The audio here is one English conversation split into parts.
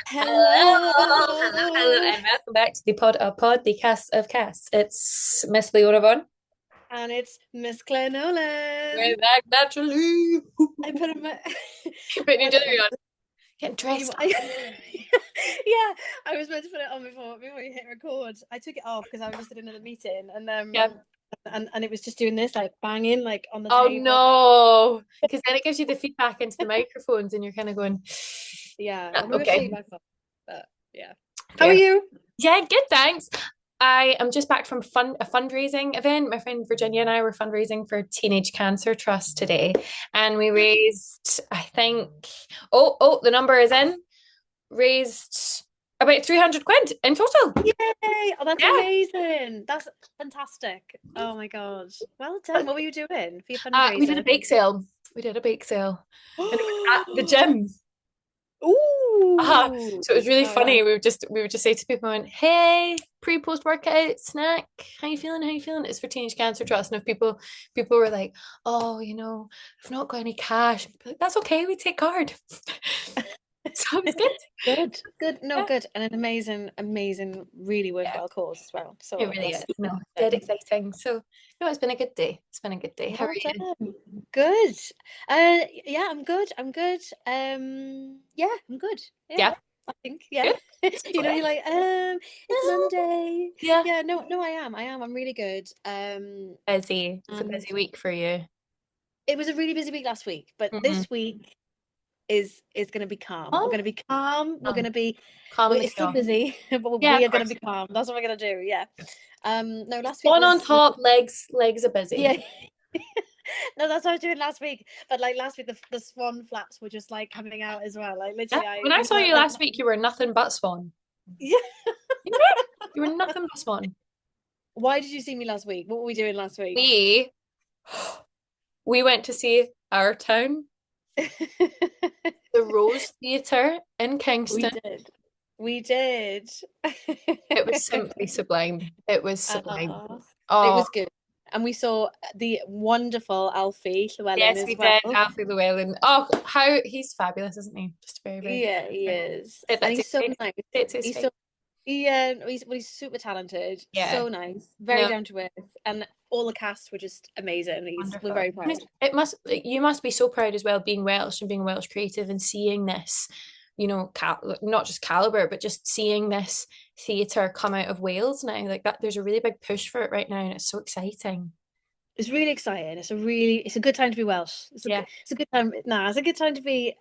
Hello, Hello. and welcome back to the pod, the cast of casts. It's Miss Leona Von. And it's Miss Claire We're Nolan. back naturally. I put in my Putting your what jewelry on, getting you dressed up. I, yeah, I was meant to put it on before you hit record. I took it off because I was just in another meeting Yeah. and it was just doing this like banging like on the Oh table. no, because then it gives you the feedback into the microphones, and you're kind of going, Yeah, "Ah, I'm not gonna show you okay, my phone, but yeah. How are fair. you? Yeah, good, thanks. I am just back from a fundraising event. My friend Virginia and I were fundraising for Teenage Cancer Trust today, and we raised, I think, the number is in. Raised about 300 quid in total. Yay! Oh, that's Yeah. amazing. That's fantastic. Oh my God. Well done. What were you doing for your We did a fundraiser? bake sale. We did a bake sale. And it was at the gym. Ooh. So it was really All right. funny. We would just say to people, went, "Hey, pre-post workout snack. How you feeling? How you feeling?" It's for Teenage Cancer Trust. And if people were like, "Oh, I've not got any cash," I'd be like, "That's okay. We take card." So it was good. Good, good, no, Yeah. good, and an amazing, amazing, really Yeah. worthwhile cause as well. It So really that's is. No, good. dead exciting. So no, it's been a good day. It's been a good day. How are Well you? done. Good. Yeah, I'm good. I'm good. Yeah, I'm good. Yeah, Yeah, I think. Yeah. good. You're like, it's Monday. Yeah. Yeah, no, I am. I am. I'm really good. Busy. It's a And busy week for you. it was a really busy week last week, but Hmm. this week is going to be calm. We're Oh, going to be calm. We're going oh, to be calm in the it's still chaos. busy, but Yeah, we of are going to course. be calm. That's what we're going to do. Yeah. No, last week One on was top, legs are yeah. busy. No, that's what I was doing last week. But like last week, the swan flaps were just like coming out as well. Like Yeah. literally, When I we saw were you like, last week, you were nothing but Swan. yeah. You were. You were nothing but Swan. Why did you see me last week? What were we doing last week? We we went to see Our Town, the Rose Theatre in We Kingston. did. We did. It was simply sublime. It was sublime. uh, it Oh, was good. And we saw the wonderful Alfie Llewellyn yes, as we well. did. Alfie Llewellyn. Oh, how he's fabulous, isn't he? Just very, very good. Yeah, he is. Say And that to he's so his face. nice. Say it to his He's face. so yeah, he's super talented, Yeah. so nice, very No, down to earth, and all the cast were just amazing. We're wonderful. very proud. You must be so proud as well, being Welsh and being Welsh creative and seeing this, not just caliber, but just seeing this theatre come out of Wales now. Like that, there's a really big push for it right now, and it's so exciting. It's really exciting. It's a good time to be Welsh. Yeah, It's a good time. Nah, it's a good time to be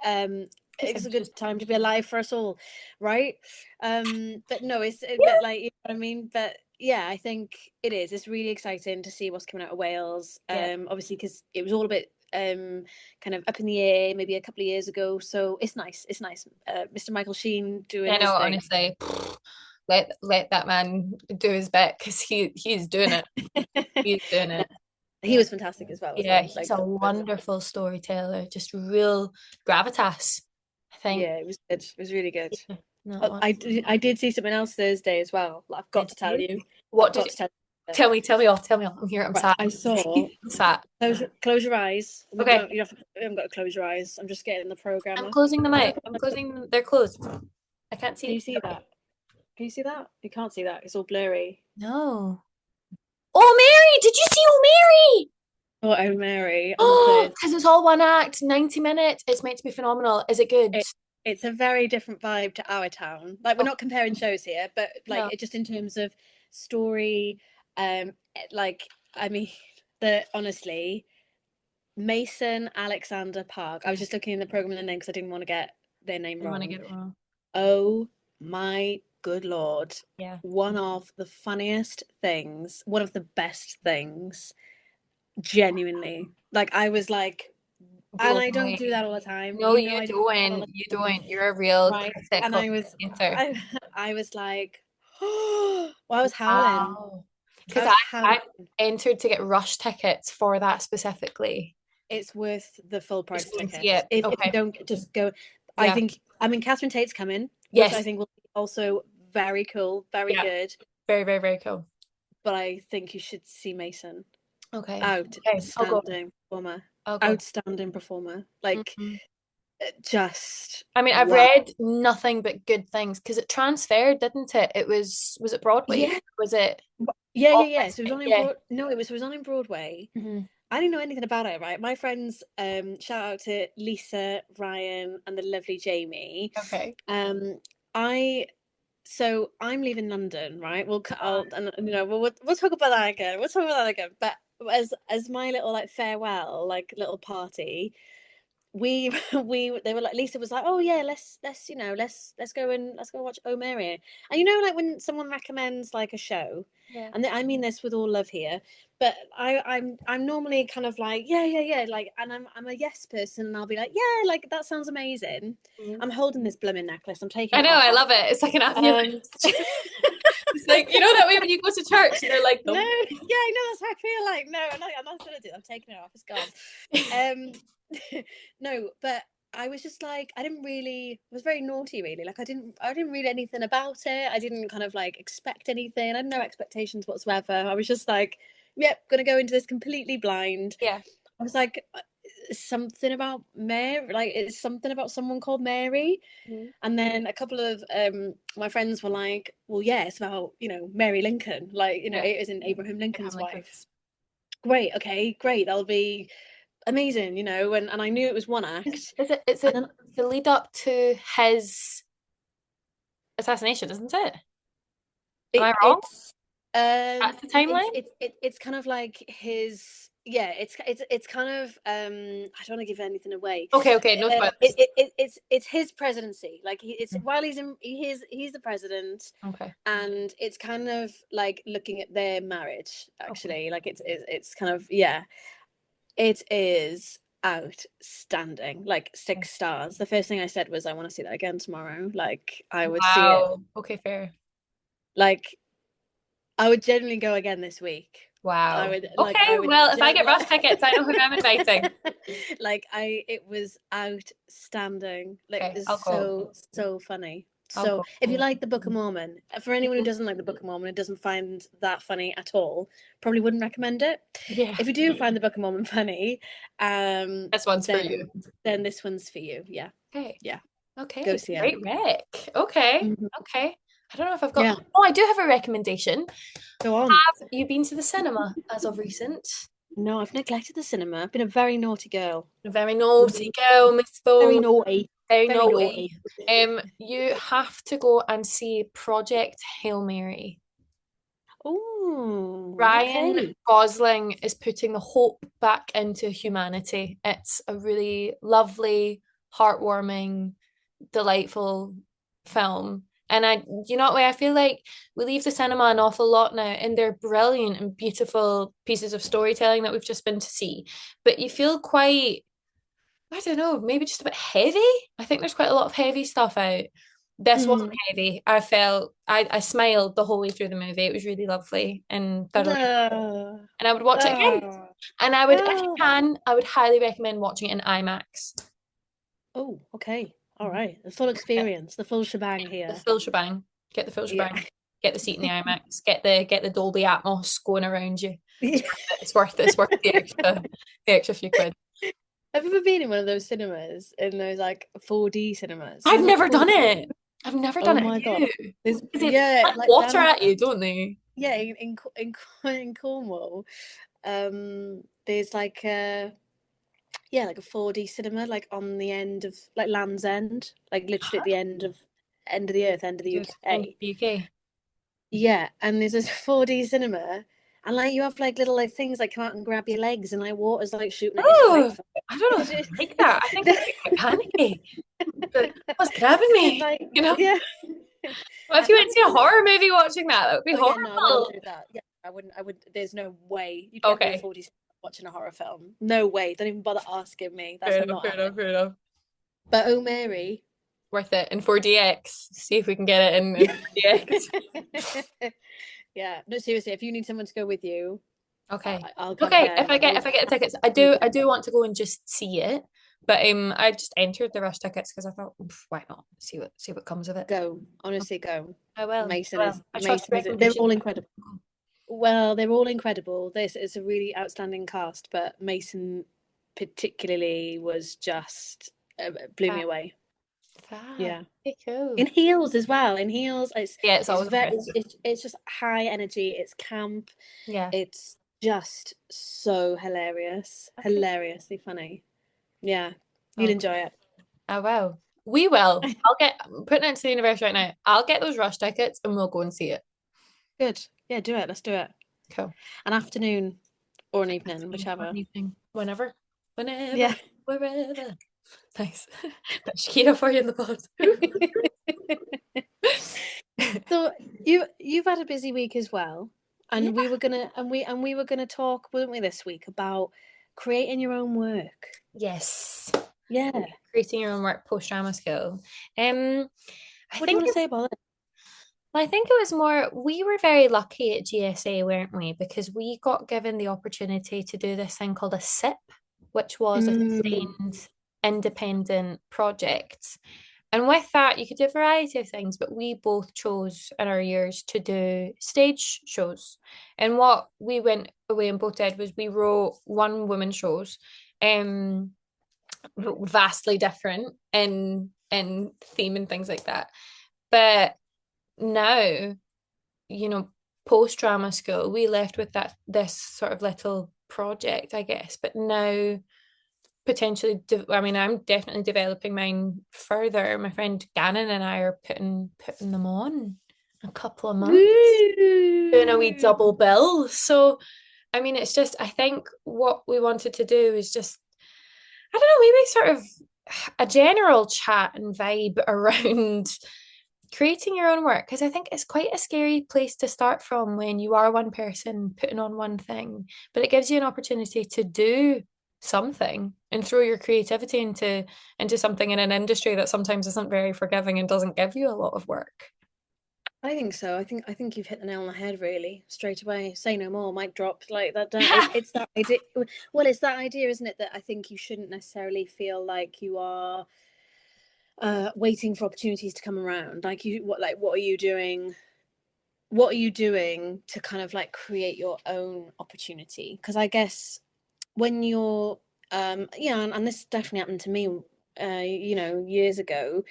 it's it's a good ambitious. time to be alive for us all, right? But no, but Yeah, like you know what I mean. But yeah, I think it is. It's really exciting to see what's coming out of Wales. yeah. Obviously because it was all a bit kind of up in the air maybe a couple of years ago. So it's nice. It's nice. Mr. Michael Sheen doing I know, his thing. honestly, let that man do his bit because he's doing it. He's doing it. He was fantastic as well, wasn't Yeah, he? he's Like a wonderful storyteller, just real gravitas, I think. yeah, it was good. It was really good. Yeah, not Oh, one. I did see something else Thursday as well. I've got Did to tell you? you. I've What did got you to tell you. tell me all, tell me all. I'm here, I'm Right, sat. I saw. I'm sat. Close your eyes. Okay, You haven't got to close your eyes. I'm just getting the program I'm up. closing them Oh, out. I'm closing them. They're closed. I can't can you see. see that? Can you see that? You can't see that. It's all blurry. No. Oh, Mary! Did you see Oh, Mary? Oh, oh Mary on Oh, Thursday. because it's all one act, 90 minutes. It's meant to be phenomenal. Is it good? It, it's a very different vibe to our town. Like we're Oh, not comparing shows here, but like no. it just in terms of story, like I mean, the honestly. Mason Alexander Park. I was just looking in the program and the name because I didn't want to get their name Didn't want to wrong. get it wrong. Oh my good lord. Yeah. One of the funniest things, one of the best things, genuinely. Like I was like, and Blown I don't away. do that all the time. No, You know you I don't do that all don't. the You time. don't. You're a real Right. critic And of theatre. I was like, well, I was howling. Wow. I Because was I howling. entered to get rush tickets for that specifically. It's worth the full Just price going to ticket. see it. If you Okay. don't just go, Yeah. I mean, Catherine Tate's coming, which I Yes. think will be also very cool, very Yeah. good. Very, very, very cool. But I think you should see Mason. Okay. Okay. I'll go. Outstanding performer. I'll go. Outstanding performer. Like Mhm. Just I mean, I've wow. read nothing but good things because it transferred, didn't it? Was it Broadway? Yeah, Was it yeah, yeah, off yeah. So it was on in Yeah. Broad. No, it was on in Broadway. Hmm. I didn't know anything about it, right? My friends, shout out to Lisa, Ryan, and the lovely Jamie. Okay. Um, I so I'm leaving London, right? I'll, and we'll talk about that again. We'll talk about that again. But as my little like farewell, like little party, we they were like, Lisa was like, oh yeah, let's let's go watch Oh Mary. And like when someone recommends like a show, Yeah. and I mean this with all love here, but I'm normally kind of like, yeah, like, and I'm a yes person, and I'll be like, yeah, like that sounds amazing. Mhm. I'm holding this blooming necklace, I'm taking I it know, I off. love it. It's like an amulet. um It's like, you know that way when you go to church and they're like no, them. yeah, I know, that's how I feel. Like, no, I'm not gonna do it. I'm taking it off, it's gone. um no, but I was just like, I didn't really, I was very naughty really. Like I didn't read anything about it. I didn't kind of like expect anything. I had no expectations whatsoever. I was just like, yep, gonna go into this completely blind. Yeah. I was like, something about Mary, like it's something about someone called Mary. Mhm. And then a couple of my friends were like, well, yeah, it's about, Mary Lincoln, like, Yeah. it isn't Abraham Lincoln's Abraham Lincoln. wife. Great, okay, great, that'll be amazing, and I knew it was one act. Is And it then the lead up to his assassination, isn't it? Am I wrong? it's That's the timeline? it's kind of like his, yeah, it's kind of, I don't want to give anything away. Okay, okay, no spoilers. It's his presidency, like it's while he's the president. Okay. And it's kind of like looking at their marriage, Okay. actually, like it's kind of, yeah, it is outstanding, like Okay. 6 stars. The first thing I said was, I want to see that again tomorrow. Like I would see it, Wow. Okay, fair. like I would genuinely go again this week. I Wow. would like Okay, I would well, if I gen get rush tickets, I know who I'm inviting. like it was outstanding. Like it Okay, was I'll go. so funny. I'll So go. if you like the Book of Mormon, for anyone who Mhm. doesn't like the Book of Mormon and doesn't find that funny at all, probably wouldn't recommend it. Yeah, If you do find the Book of Mormon funny, this one's for you. then this one's for you. Yeah, Okay. yeah, go Okay. see it. Great rec. Okay. Mhm. Okay. I don't know if I've got. Yeah, Oh, I do have a recommendation. go on. Have you been to the cinema as of recent? No, I've neglected the cinema. I've been a very naughty girl. A very naughty girl, Miss Very Bone. naughty. Very Very naughty. naughty. You have to go and see Project Hail Mary. Oh, Ryan okay. Gosling is putting the hope back into humanity. It's a really lovely, heartwarming, delightful film. And you know what way I feel like we leave the cinema an awful lot now, and they're brilliant and beautiful pieces of storytelling that we've just been to see. But you feel quite, I don't know, maybe just a bit heavy. I think there's quite a lot of heavy stuff out. This wasn't Mm. heavy. I smiled the whole way through the movie. It was really lovely and thoroughly, No. and I would watch it again. Oh. And I would, if you Oh. can, I would highly recommend watching it in IMAX. Oh, okay. All right. The full Get experience, the full shebang the here. full shebang. Get the full Yeah. shebang. Get the seat in the IMAX. Get the Dolby Atmos going around you. Yeah. It's worth it. It's worth the extra few quid. Have you ever been in one of those cinemas, in those like 4D cinemas? You I've know, like never done 4D. it. I've never done Oh it. Have my God. you? There's, Because they yeah, let like water down, at you, don't they? yeah, in Cornwall. There's like yeah, like a 4D cinema, like on the end of like Land's End, like literally at the end of the earth, end of the Just in UK. the UK. Yeah, and there's this 4D cinema, and like you have like little like things like come out and grab your legs, and like water's like shooting at. It's quite Oh, fun. I don't know It's if I just, like that. I think I'd get quite panicky. But what's grabbing me? like, You know? yeah. Well, if I you went think to see a there's a. horror movie watching that, that would be Oh yeah, no, I wouldn't horrible. do that. Yeah, I wouldn't. I would. There's no way you'd get me in Okay. 4D watching a horror film. No way. Don't even bother asking me. That's Fair enough, not fair happening. enough, fair enough. But oh Mary. Worth it in 4DX. See if we can get it in 4DX. Yeah, no, seriously, if you need someone to go with you, Okay. I'll come Okay, there. if I get the tickets, I do want to go and just see it. But I just entered the rush tickets because I thought, why not? See what comes of it. Go, honestly, go. I will. Mason I is will. I trust Mason your is. They're recommendation. all incredible. Well, they're all incredible. This is a really outstanding cast, but Mason particularly was just blew me Fab. away. Fab. Yeah. Okay, cool. In heels as well. In heels, Yeah, it's it's always very impressive. it's just high energy. It's camp. Yeah. It's just so hilarious, Okay. hilariously funny. Yeah, you'll Oh, enjoy it. I will. We will. I'm putting it into the universe right now. I'll get those rush tickets and we'll go and see it. Good. Yeah, do it. Let's do it. Cool. An afternoon or an evening, Afternoon or whichever. evening. Whenever. Yeah. Whenever. Wherever. Nice. Bit Shakira for you in the pod. So you've had a busy week as well, Yeah. and we were gonna talk, weren't we, this week about creating your own work. Yes. Yeah. Creating your own work post drama school. Um, I What do you think want to say about it? I think it was more, we were very lucky at GSA, weren't we? Because we got given the opportunity to do this thing called a SIP, which was a Mm. sustained independent project. And with that, you could do a variety of things, but we both chose in our years to do stage shows. And what we went away and both did was we wrote one woman shows, um, vastly different in theme and things like that. But now, post drama school, we left with this sort of little project, I guess. But now potentially, I mean, I'm definitely developing mine further. My friend Gannon and I are putting them on in a couple of months, doing a wee Woo! double bill. So, I mean, it's just, I think what we wanted to do is just, I don't know, maybe sort of a general chat and vibe around creating your own work, because I think it's quite a scary place to start from when you are one person putting on one thing, but it gives you an opportunity to do something and throw your creativity into something in an industry that sometimes isn't very forgiving and doesn't give you a lot of work. I think so. I think you've hit the nail on the head really straight away. Say no more, mic drop like that. It's that idea. Well, it's that idea, isn't it? That I think you shouldn't necessarily feel like you are waiting for opportunities to come around. Like what are you doing? What are you doing to kind of like create your own opportunity? Because I guess when you're yeah, and this definitely happened to me years ago.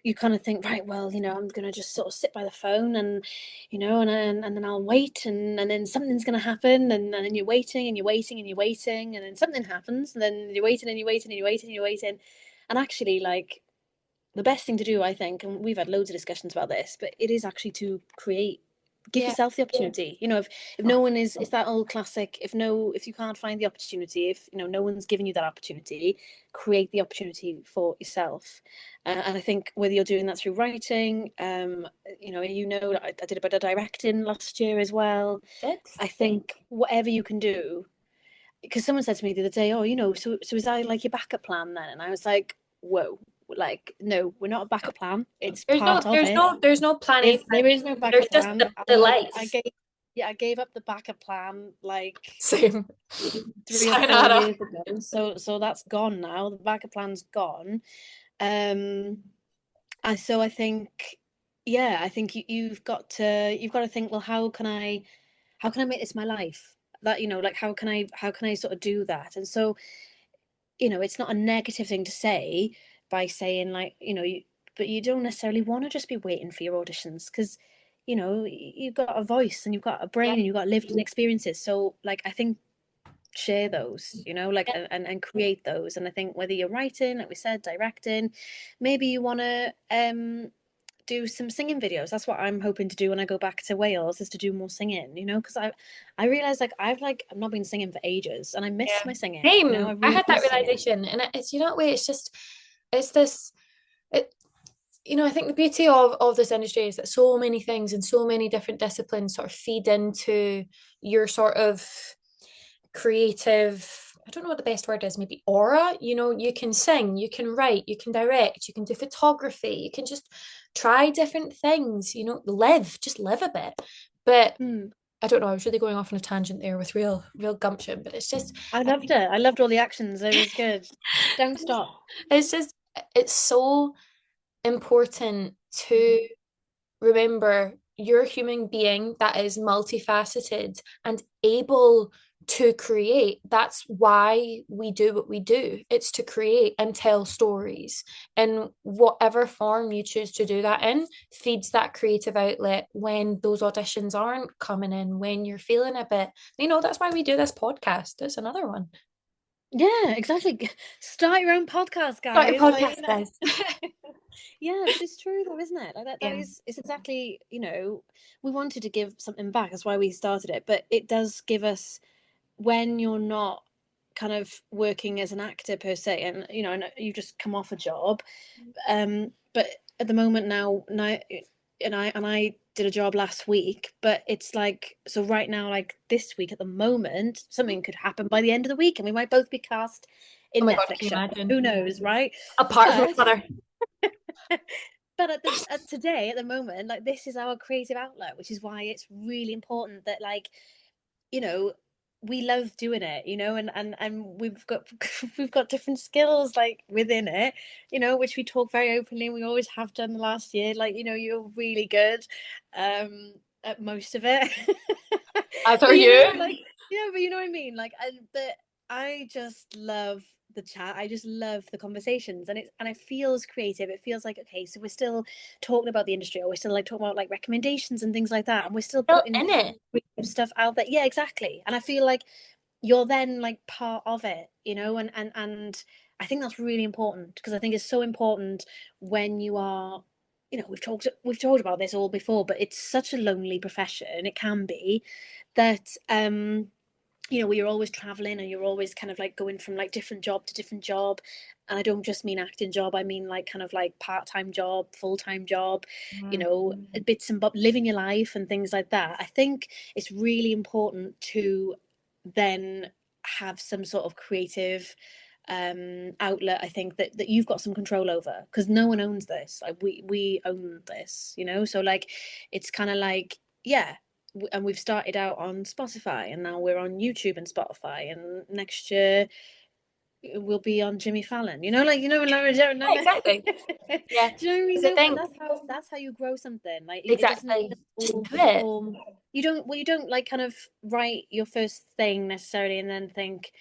You kind of think, right, well, I'm gonna just sort of sit by the phone and and then I'll wait, and then something's gonna happen, and then you're waiting and you're waiting and you're waiting, and then something happens, and then you're waiting and you're waiting and you're waiting and you're waiting. And actually, like, the best thing to do, I think, and we've had loads of discussions about this, but it is actually to create, give Yeah. yourself the opportunity. If no one is, it's that old classic, if you can't find the opportunity, if no one's giving you that opportunity, create the opportunity for yourself. And I think whether you're doing that through writing, I did a bit of directing last year as well. Did. I think whatever you can do, because someone said to me the other day, oh, so is that like your backup plan then? And I was like, whoa, like, no, we're not a backup plan. It's There's no part of there's it. no there's no plan A, There plan is no B. There's backup just plan. the I life. gave, yeah, I gave up the backup plan like Same. 3 or 4 Sayonara. years ago. So that's gone now. The backup plan's gone. Um, so I think, yeah, I think you've got to think, well, how can I make this my life? That, like, how can I sort of do that? And so, it's not a negative thing to say by saying, like, but you don't necessarily want to just be waiting for your auditions, because you've got a voice and you've got a Yeah. brain and you've got lived experiences. So, like, I think share those, like, Yeah. and create those. And I think whether you're writing, like we said, directing, maybe you want to do some singing videos. That's what I'm hoping to do when I go back to Wales, is to do more singing, because I realize, like, I've not been singing for ages and I miss Yeah. my singing, I Same. I really had that miss singing. realization, and it's that way. It's just it's this. It, I think the beauty of this industry is that so many things and so many different disciplines sort of feed into your sort of creative. I don't know what the best word is, maybe aura. You can sing, you can write, you can direct, you can do photography, you can just try different things, just live a bit. But Hmm. I don't know, I was really going off on a tangent there with real gumption, but it's just, I I loved think it. I loved all the actions. It was good. Don't stop. it's just, it's so important to remember you're a human being that is multifaceted and able to create. That's why we do what we do. It's to create and tell stories. And whatever form you choose to do that in feeds that creative outlet when those auditions aren't coming in, when you're feeling a bit, that's why we do this podcast. It's another one. Yeah, exactly. Start your own podcast, Start your guys. Like, podcast, guys. yeah, but it's true though, isn't it? Like that Yeah. is it's exactly, we wanted to give something back. That's why we started it. But it does give us, when you're not kind of working as an actor per se, and and you just come off a job. But at the moment now, and I did a job last week, but it's like, so right now, like this week at the moment, something could happen by the end of the week, and we might both be cast Oh in my God, Netflix can you show. imagine? Who knows, right? Apart from each But other. but at today, at the moment, like this is our creative outlet, which is why it's really important that, like, you know we love doing it, and we've got different skills like within it, which we talk very openly, and we always have done the last year. Like, you're really good at most of it. As are But you. like, but you know what I mean, like, I just love the chat. I just love the conversations, and it feels creative. It feels like, okay, so we're still talking about the industry, or we're still like talking about like recommendations and things like that, and we're still Still putting in it. stuff out there. Yeah, exactly. And I feel like you're then like part of it, and I think that's really important, because I think it's so important when you are, we've talked about this all before, but it's such a lonely profession, it can be, that where you're always traveling, and you're always kind of like going from like different job to different job. And I don't just mean acting job, I mean like kind of like part-time job, full-time job, bits and bobs, living your life and things like that. I think it's really important to then have some sort of creative outlet. I think that you've got some control over, because no one owns this. Like, we own this, so like, it's kind of like, yeah. And we've started out on Spotify, and now we're on YouTube and Spotify, and next year we'll be on Jimmy Fallon. Like, Laura. Yeah, exactly. Yeah. Do you know what I mean? Because I No, but think that's how you grow something. Like, it doesn't exactly. Just all do it. form. You don't like kind of write your first thing necessarily and then think,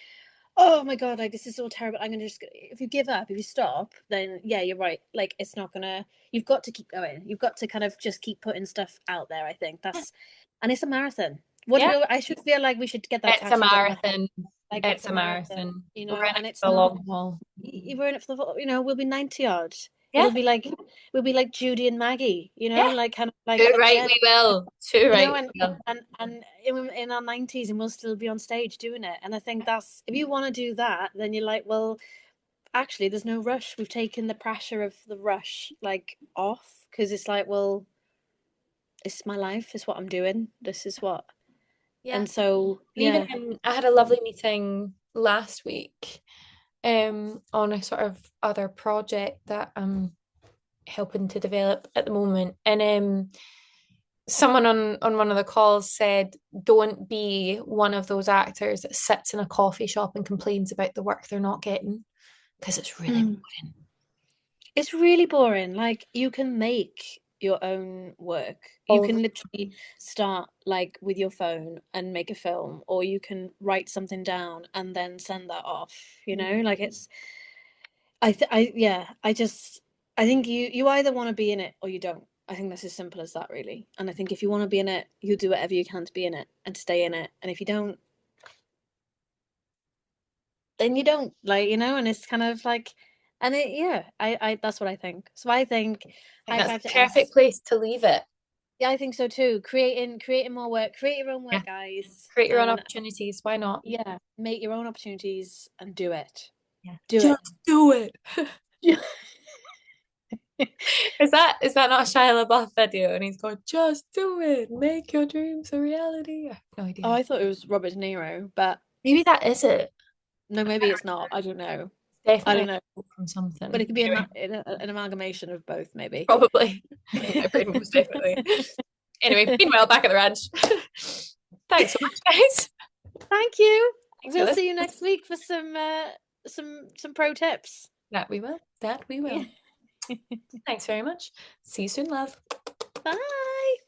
oh my god, like this is so terrible, I'm gonna just, if you give up, if you stop, then yeah, you're right, like it's not gonna, you've got to keep going, you've got to kind of just keep putting stuff out there. I think Yeah. that's, and it's a marathon. What do Yeah. we, I should feel like we should get that It's a tattooed on our head, marathon. like it's It's a a marathon, marathon. We're in it and it's for the not, long haul. we're in it for the, we'll be 90 odd. Yeah. It'll be like, we'll be like Judy and Maggie, Yeah. like kind of like Too at the right end, we will. Too right and we will. in our 90s, and we'll still be on stage doing it. And I think that's, if you want to do that, then you're like, well, actually there's no rush. We've taken the pressure of the rush like off, because it's like, well, it's my life, it's what I'm doing, this is what. Yeah. And so And even yeah. I had a lovely meeting last week on a sort of other project that I'm helping to develop at the moment. And someone on one of the calls said, don't be one of those actors that sits in a coffee shop and complains about the work they're not getting, because it's really Mm. boring. It's really boring. Like, you can make your own work. You All can literally start like with your phone and make a film, or you can write something down and then send that off, like it's, I think you either want to be in it or you don't. I think that's as simple as that, really. And I think if you want to be in it, you'll do whatever you can to be in it and stay in it. And if you don't, then you don't, like, and it's kind of like, and it, yeah, I that's what I think. So I think, I think high that's five the to perfect S. place to leave it. Yeah, I think so too. Creating more work, create your own Yeah. work, guys. Create your own And opportunities. Why not? yeah, make your own opportunities and do it. Yeah. Do it. Just do it. Is that not a Shia LaBeouf video? And he's going, just do it. Make your dreams a reality. I have no Oh, idea. I thought it was Robert De Niro, but Maybe that is it. no, maybe it's not. I don't know. I Definitely don't a know. quote from But something. it could be Anyway, an amalgamation of both, maybe. probably. My brain most definitely. Anyway, meanwhile, back at the ranch. Thanks so much, guys. Thank you. Thanks for We'll see listening. you next week for some pro tips. That we will. That we will. Yeah. Thanks very much. See you soon, love. Bye.